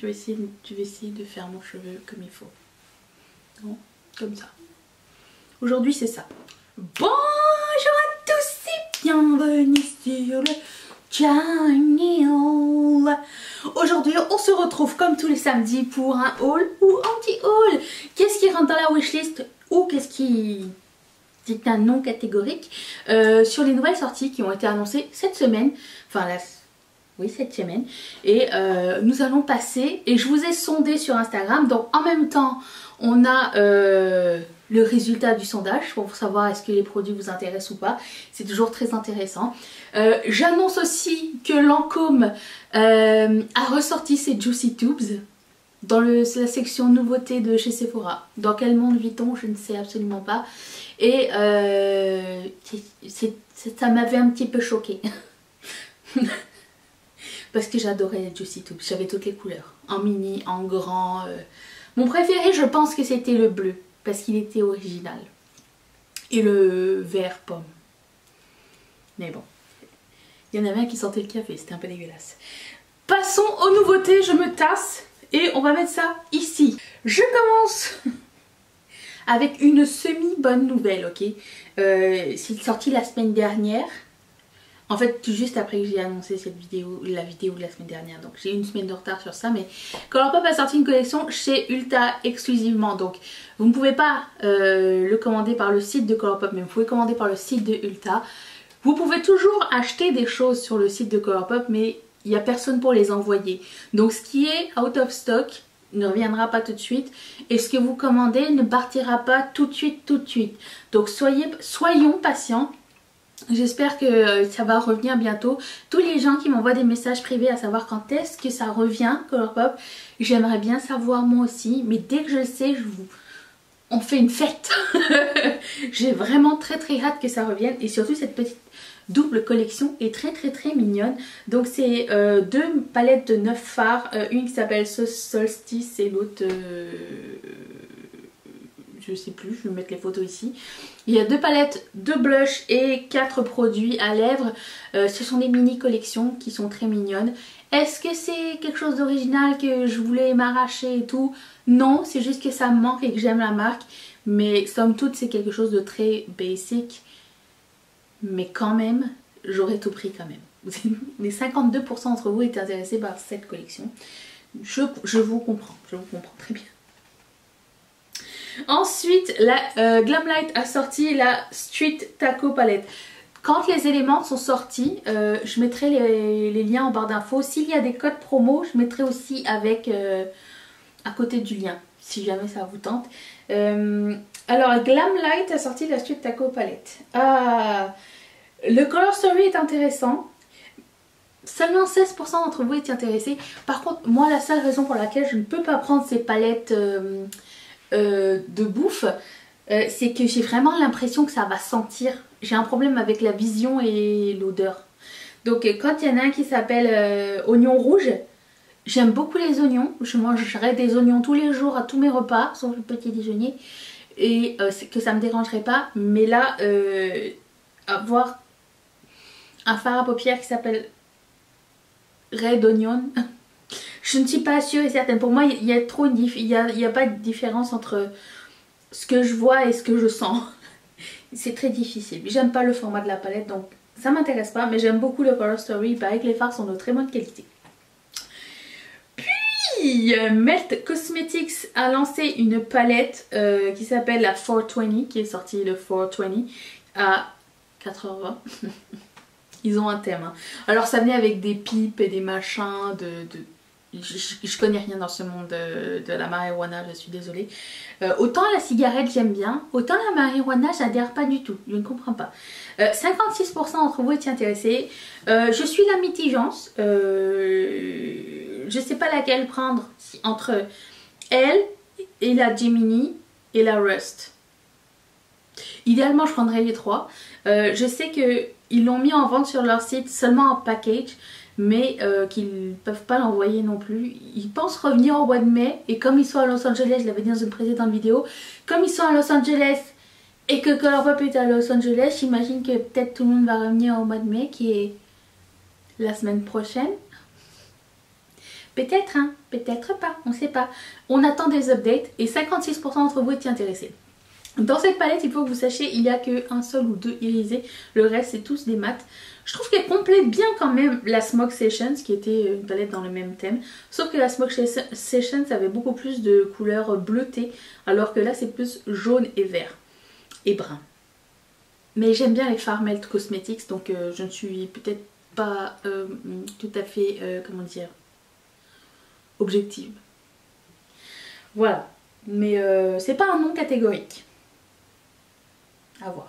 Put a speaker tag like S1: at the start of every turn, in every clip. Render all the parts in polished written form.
S1: je vais essayer de faire mon cheveu comme il faut. Bon, comme ça. Aujourd'hui c'est ça. Bonjour à tous et bienvenue sur le channel. Aujourd'hui on se retrouve comme tous les samedis pour un haul ou anti-haul. Qu'est-ce qui rentre dans la wishlist ou qu'est-ce qui est un non catégorique sur les nouvelles sorties qui ont été annoncées cette semaine. Enfin cette semaine. Et nous allons passer, et je vous ai sondé sur Instagram, donc en même temps on a le résultat du sondage pour savoir est-ce que les produits vous intéressent ou pas. C'est toujours très intéressant. J'annonce aussi que Lancôme a ressorti ses Juicy Tubes dans la section nouveautés de chez Sephora. Dans quel monde vit-on? Je ne sais absolument pas. Et ça m'avait un petit peu choquée. Parce que j'adorais les Juicy Tubes. J'avais toutes les couleurs. En mini, en grand. Mon préféré, je pense que c'était le bleu. Parce qu'il était original. Et le vert pomme. Mais bon. Il y en avait un qui sentait le café. C'était un peu dégueulasse. Passons aux nouveautés. Je me tasse. Et on va mettre ça ici. Je commence avec une semi-bonne nouvelle, ok. C'est sorti la semaine dernière. En fait, tout juste après que j'ai annoncé cette vidéo, la vidéo de la semaine dernière. Donc j'ai une semaine de retard sur ça. Mais Colourpop a sorti une collection chez Ulta exclusivement. Donc vous ne pouvez pas le commander par le site de Colourpop, mais vous pouvez commander par le site de Ulta. Vous pouvez toujours acheter des choses sur le site de Colourpop, mais il n'y a personne pour les envoyer. Donc ce qui est out of stock ne reviendra pas tout de suite. Et ce que vous commandez ne partira pas tout de suite. Donc soyons patients. J'espère que ça va revenir bientôt. Tous les gens qui m'envoient des messages privés à savoir quand est-ce que ça revient, Colourpop, j'aimerais bien savoir moi aussi. Mais dès que je le sais, on fait une fête. J'ai vraiment très hâte que ça revienne. Et surtout cette petite double collection est très mignonne. Donc c'est deux palettes de 9 fards. Une qui s'appelle Solstice et l'autre... je sais plus, je vais mettre les photos ici. Il y a 2 palettes de blush et 4 produits à lèvres. Ce sont des mini collections qui sont très mignonnes. Est-ce que c'est quelque chose d'original que je voulais m'arracher et tout? Non, c'est juste que ça me manque et que j'aime la marque. Mais somme toute c'est quelque chose de très basic. Mais quand même, j'aurais tout pris quand même. Les 52% d'entre vous étaient intéressés par cette collection. Je vous comprends très bien. Ensuite, la Glamlite a sorti la Street Taco Palette. Quand les éléments sont sortis, je mettrai les liens en barre d'infos. S'il y a des codes promo, je mettrai aussi avec à côté du lien, si jamais ça vous tente. Alors, Glamlite a sorti la Street Taco Palette. Le Color Story est intéressant. Seulement 16% d'entre vous étaient intéressés. Par contre, moi, la seule raison pour laquelle je ne peux pas prendre ces palettes... de bouffe, c'est que j'ai vraiment l'impression que ça va sentir. J'ai un problème avec la vision et l'odeur. Donc quand il y en a un qui s'appelle oignon rouge, j'aime beaucoup les oignons. Je mangerai des oignons tous les jours à tous mes repas, sauf le petit déjeuner. Et que ça me dérangerait pas. Mais là, avoir un fard à paupières qui s'appelle Red Onion... Je ne suis pas sûre et certaine. Pour moi, il y a pas de différence entre ce que je vois et ce que je sens. C'est très difficile. J'aime pas le format de la palette, donc ça m'intéresse pas. Mais j'aime beaucoup le Color Story. Il paraît que les fards sont de très bonne qualité. Puis, Melt Cosmetics a lancé une palette qui s'appelle la 420, qui est sortie le 420 à 4h20. Ils ont un thème. Hein. Alors ça venait avec des pipes et des machins je connais rien dans ce monde de la marijuana, je suis désolée. Autant la cigarette j'aime bien, autant la marijuana j'adhère pas du tout, je ne comprends pas. 56% d'entre vous étaient intéressés. Je suis la mitigence. Je sais pas laquelle prendre entre elle et la Gemini et la Rust. Idéalement je prendrais les 3. Je sais qu'ils l'ont mis en vente sur leur site seulement en package. Mais qu'ils ne peuvent pas l'envoyer non plus. Ils pensent revenir au mois de mai. Et comme ils sont à Los Angeles, je l'avais dit dans une précédente vidéo, comme ils sont à Los Angeles et que Colourpop est à Los Angeles, j'imagine que peut-être tout le monde va revenir au mois de mai, qui est la semaine prochaine. Peut-être, hein, peut-être pas, on sait pas. On attend des updates et 56% d'entre vous étaient intéressés. Dans cette palette, il faut que vous sachiez, il n'y a qu'un seul ou deux irisés. Le reste, c'est tous des mats. Je trouve qu'elle complète bien quand même la Smoke Sessions, qui était une palette dans le même thème. Sauf que la Smoke Sessions avait beaucoup plus de couleurs bleutées, alors que là, c'est plus jaune et vert. Et brun. Mais j'aime bien les Far Melt Cosmetics, donc je ne suis peut-être pas tout à fait, comment dire, objective. Voilà. Mais c'est pas un nom catégorique. À voir.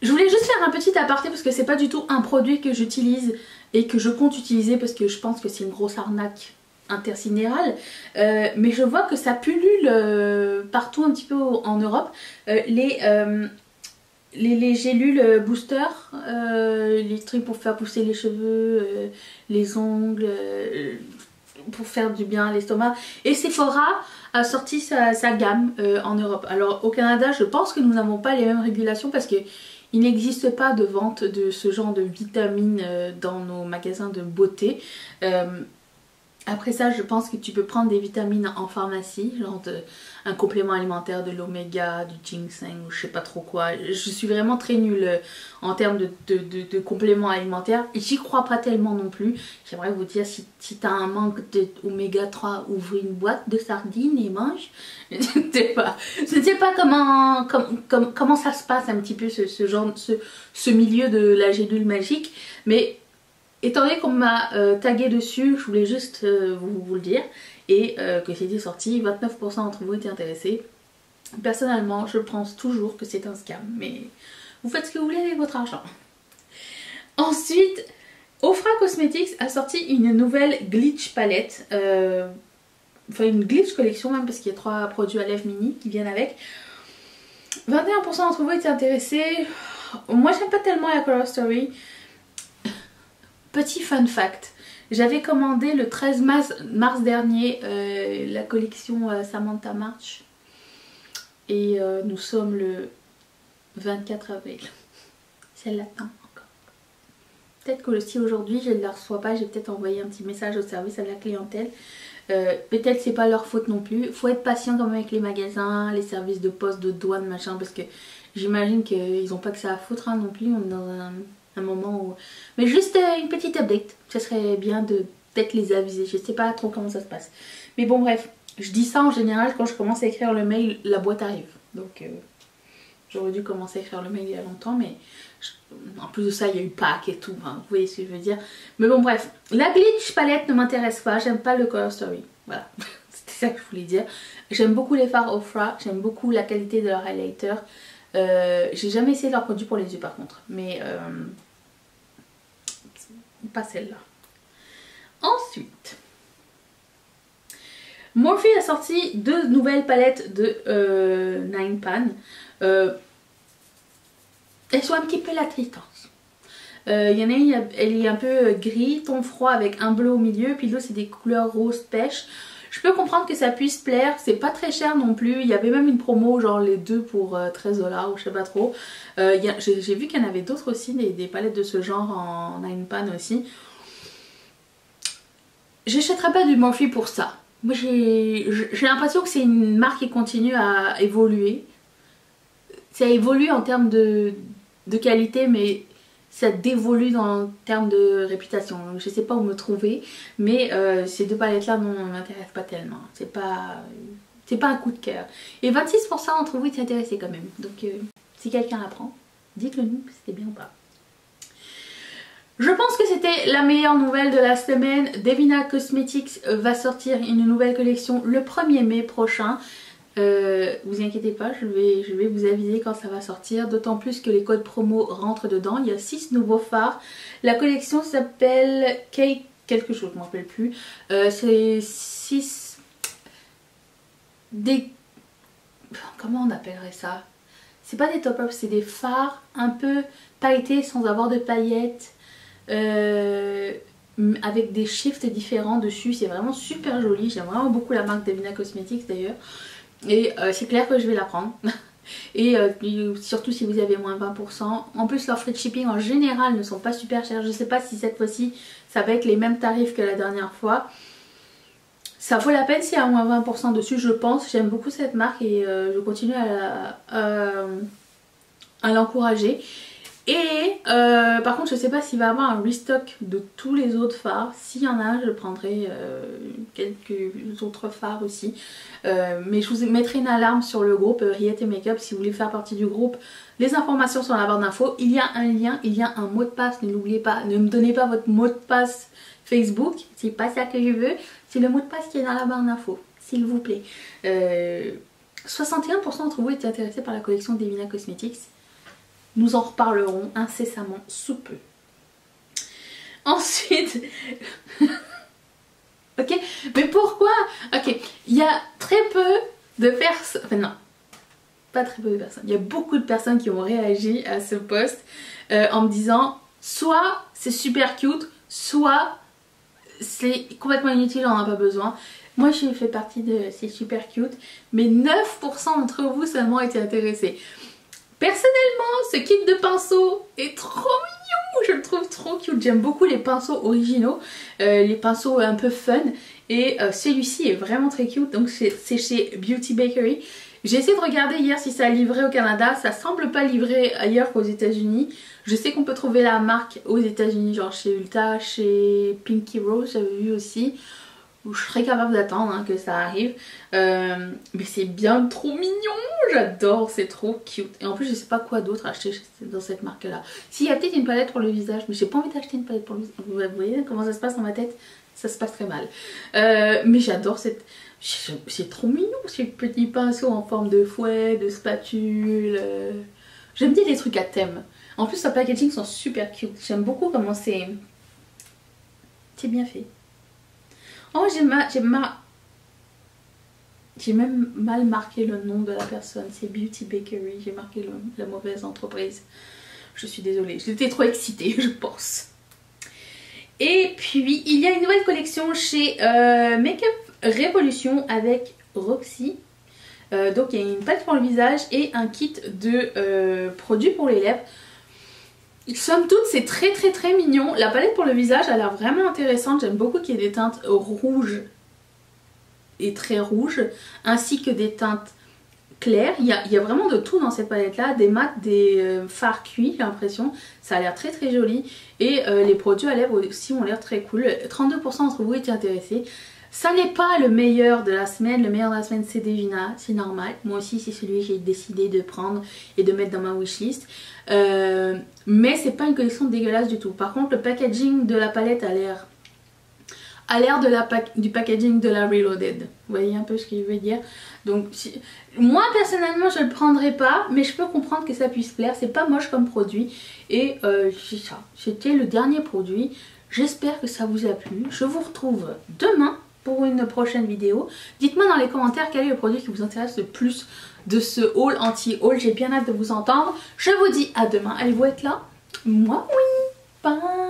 S1: Je voulais juste faire un petit aparté parce que c'est pas du tout un produit que j'utilise et que je compte utiliser parce que je pense que c'est une grosse arnaque intersidérale. Mais je vois que ça pullule partout un petit peu en Europe. Les gélules booster, les trucs pour faire pousser les cheveux, les ongles, pour faire du bien à l'estomac. Et Sephora a sorti sa gamme en Europe. Alors au Canada, je pense que nous n'avons pas les mêmes régulations parce que il n'existe pas de vente de ce genre de vitamines dans nos magasins de beauté. Après ça, je pense que tu peux prendre des vitamines en pharmacie, genre un complément alimentaire, de l'oméga, du ginseng ou je sais pas trop quoi. Je suis vraiment très nulle en termes de compléments alimentaires. J'y crois pas tellement non plus. J'aimerais vous dire, si tu as un manque d'oméga 3, ouvre une boîte de sardines et mange. Je ne sais pas comment ça se passe un petit peu ce milieu de la gélule magique. Mais étant donné qu'on m'a tagué dessus, je voulais juste vous le dire. Et que c'était sorti, 29% d'entre vous étaient intéressés. Personnellement, je pense toujours que c'est un scam. Mais vous faites ce que vous voulez avec votre argent. Ensuite, Ofra Cosmetics a sorti une nouvelle glitch palette. Enfin une glitch collection même parce qu'il y a 3 produits à lèvres mini qui viennent avec. 21% d'entre vous étaient intéressés. Moi j'aime pas tellement la Color Story. Petit fun fact, j'avais commandé le 13 mars dernier la collection Samantha March et nous sommes le 24 avril. Celle-là attend encore. Peut-être que si aujourd'hui je ne la reçois pas, j'ai peut-être envoyé un petit message au service à la clientèle. Peut-être c'est pas leur faute non plus. Faut être patient quand même avec les magasins, les services de poste, de douane, machin, parce que j'imagine qu'ils n'ont pas que ça à foutre hein, non plus. On est dans un moment où... Mais juste une petite update, ça serait bien de peut-être les aviser. Je sais pas trop comment ça se passe. Mais bon bref, je dis ça en général quand je commence à écrire le mail, la boîte arrive. Donc j'aurais dû commencer à écrire le mail il y a longtemps, mais en plus de ça il y a eu Pâques et tout, hein, vous voyez ce que je veux dire. Mais bon bref, la glitch palette ne m'intéresse pas, j'aime pas le Color Story. Voilà, c'était ça que je voulais dire. J'aime beaucoup les fards Ofra, j'aime beaucoup la qualité de leur highlighter. J'ai jamais essayé leur produit pour les yeux par contre, mais pas celle-là. Ensuite, Morphe a sorti 2 nouvelles palettes de Nine Pan. Elles sont un petit peu la tristance. Il y en a une, elle est un peu gris, ton froid avec un bleu au milieu, puis l'autre c'est des couleurs rose pêche. Je peux comprendre que ça puisse plaire, c'est pas très cher non plus. Il y avait même une promo, genre les 2 pour 13 $ ou je sais pas trop. J'ai vu qu'il y en avait d'autres aussi, des palettes de ce genre en Nine Pan aussi. J'achèterais pas du Morphe pour ça. Moi j'ai l'impression que c'est une marque qui continue à évoluer. Ça évolue en termes de qualité, mais ça dévolue en termes de réputation. Donc, je sais pas où me trouver, mais ces 2 palettes là ne m'intéressent pas tellement. C'est pas un coup de cœur. Et 26% d'entre vous étaient intéressés quand même. Donc si quelqu'un la prend, dites-le nous si c'était bien ou pas. Je pense que c'était la meilleure nouvelle de la semaine. Devina Cosmetics va sortir une nouvelle collection le 1er mai prochain. Vous inquiétez pas, je vais vous aviser quand ça va sortir, d'autant plus que les codes promo rentrent dedans. Il y a 6 nouveaux fards. La collection s'appelle Cake quelque chose, je ne me rappelle plus. C'est 6 des... Comment on appellerait ça? C'est pas des top-ups, c'est des fards un peu pailletés sans avoir de paillettes, avec des shifts différents dessus. C'est vraiment super joli, j'aime vraiment beaucoup la marque Devina Cosmetics d'ailleurs. Et c'est clair que je vais la prendre. Et surtout si vous avez moins 20%. En plus leurs frais de shipping en général ne sont pas super chers. Je sais pas si cette fois-ci ça va être les mêmes tarifs que la dernière fois. Ça vaut la peine s'il y a moins 20% dessus, je pense. J'aime beaucoup cette marque et je continue à l'encourager. Et par contre je sais pas s'il va y avoir un restock de tous les autres fards. S'il y en a, je prendrai quelques autres fards aussi. Mais je vous mettrai une alarme sur le groupe Riette et Makeup si vous voulez faire partie du groupe. Les informations sont dans la barre d'infos. Il y a un lien, il y a un mot de passe. Ne l'oubliez pas, ne me donnez pas votre mot de passe Facebook. C'est pas ça que je veux. C'est le mot de passe qui est dans la barre d'infos, s'il vous plaît. 61% d'entre vous étaient intéressés par la collection Divina Cosmetics. Nous en reparlerons incessamment sous peu. Ensuite, ok, mais pourquoi? Ok, il y a très peu de personnes, enfin non, pas très peu de personnes, il y a beaucoup de personnes qui ont réagi à ce post en me disant soit c'est super cute, soit c'est complètement inutile, on n'en a pas besoin. Moi j'ai fait partie de c'est super cute, mais 9% d'entre vous seulement étaient intéressés. Personnellement, ce kit de pinceau est trop mignon, je le trouve trop cute. J'aime beaucoup les pinceaux originaux, les pinceaux un peu fun. Et celui-ci est vraiment très cute, donc c'est chez Beauty Bakery. J'ai essayé de regarder hier si ça livrait au Canada, ça semble pas livrer ailleurs qu'aux États-Unis. Je sais qu'on peut trouver la marque aux États-Unis, genre chez Ulta, chez Pinky Rose, j'avais vu aussi. Je serais capable d'attendre que ça arrive. Mais c'est bien trop mignon. J'adore, c'est trop cute. Et en plus je sais pas quoi d'autre acheter dans cette marque là. S'il y a peut-être une palette pour le visage, mais j'ai pas envie d'acheter une palette pour le visage. Vous voyez comment ça se passe dans ma tête? Ça se passe très mal. Mais j'adore cette... C'est trop mignon ces petits pinceaux en forme de fouet, de spatule. J'aime bien les trucs à thème. En plus, leur packaging sont super cute. J'aime beaucoup comment c'est bien fait. Oh, j'ai même mal marqué le nom de la personne. C'est Beauty Bakery. J'ai marqué la mauvaise entreprise. Je suis désolée. J'étais trop excitée, je pense. Et puis, il y a une nouvelle collection chez Makeup Revolution avec Roxy. Donc, il y a une palette pour le visage et un kit de produits pour les lèvres. Somme toute, c'est très mignon. La palette pour le visage a l'air vraiment intéressante. J'aime beaucoup qu'il y ait des teintes rouges et très rouges, ainsi que des teintes claires. Il y a vraiment de tout dans cette palette là. Des mats, des fards cuits, j'ai l'impression. Ça a l'air très joli. Et les produits à lèvres aussi ont l'air très cool. 32% d'entre vous étaient intéressés. Ça n'est pas le meilleur de la semaine. Le meilleur de la semaine, c'est Divina, c'est normal. Moi aussi, c'est celui que j'ai décidé de prendre et de mettre dans ma wishlist. Mais c'est pas une collection dégueulasse du tout. Par contre, le packaging de la palette a l'air du packaging de la Reloaded. Vous voyez un peu ce que je veux dire? Donc, moi personnellement, je le prendrai pas, mais je peux comprendre que ça puisse plaire. C'est pas moche comme produit. Et c'est ça. C'était le dernier produit. J'espère que ça vous a plu. Je vous retrouve demain pour une prochaine vidéo. Dites-moi dans les commentaires quel est le produit qui vous intéresse le plus de ce haul anti-haul. J'ai bien hâte de vous entendre. Je vous dis à demain. Allez-vous être là? Moi oui. Bye.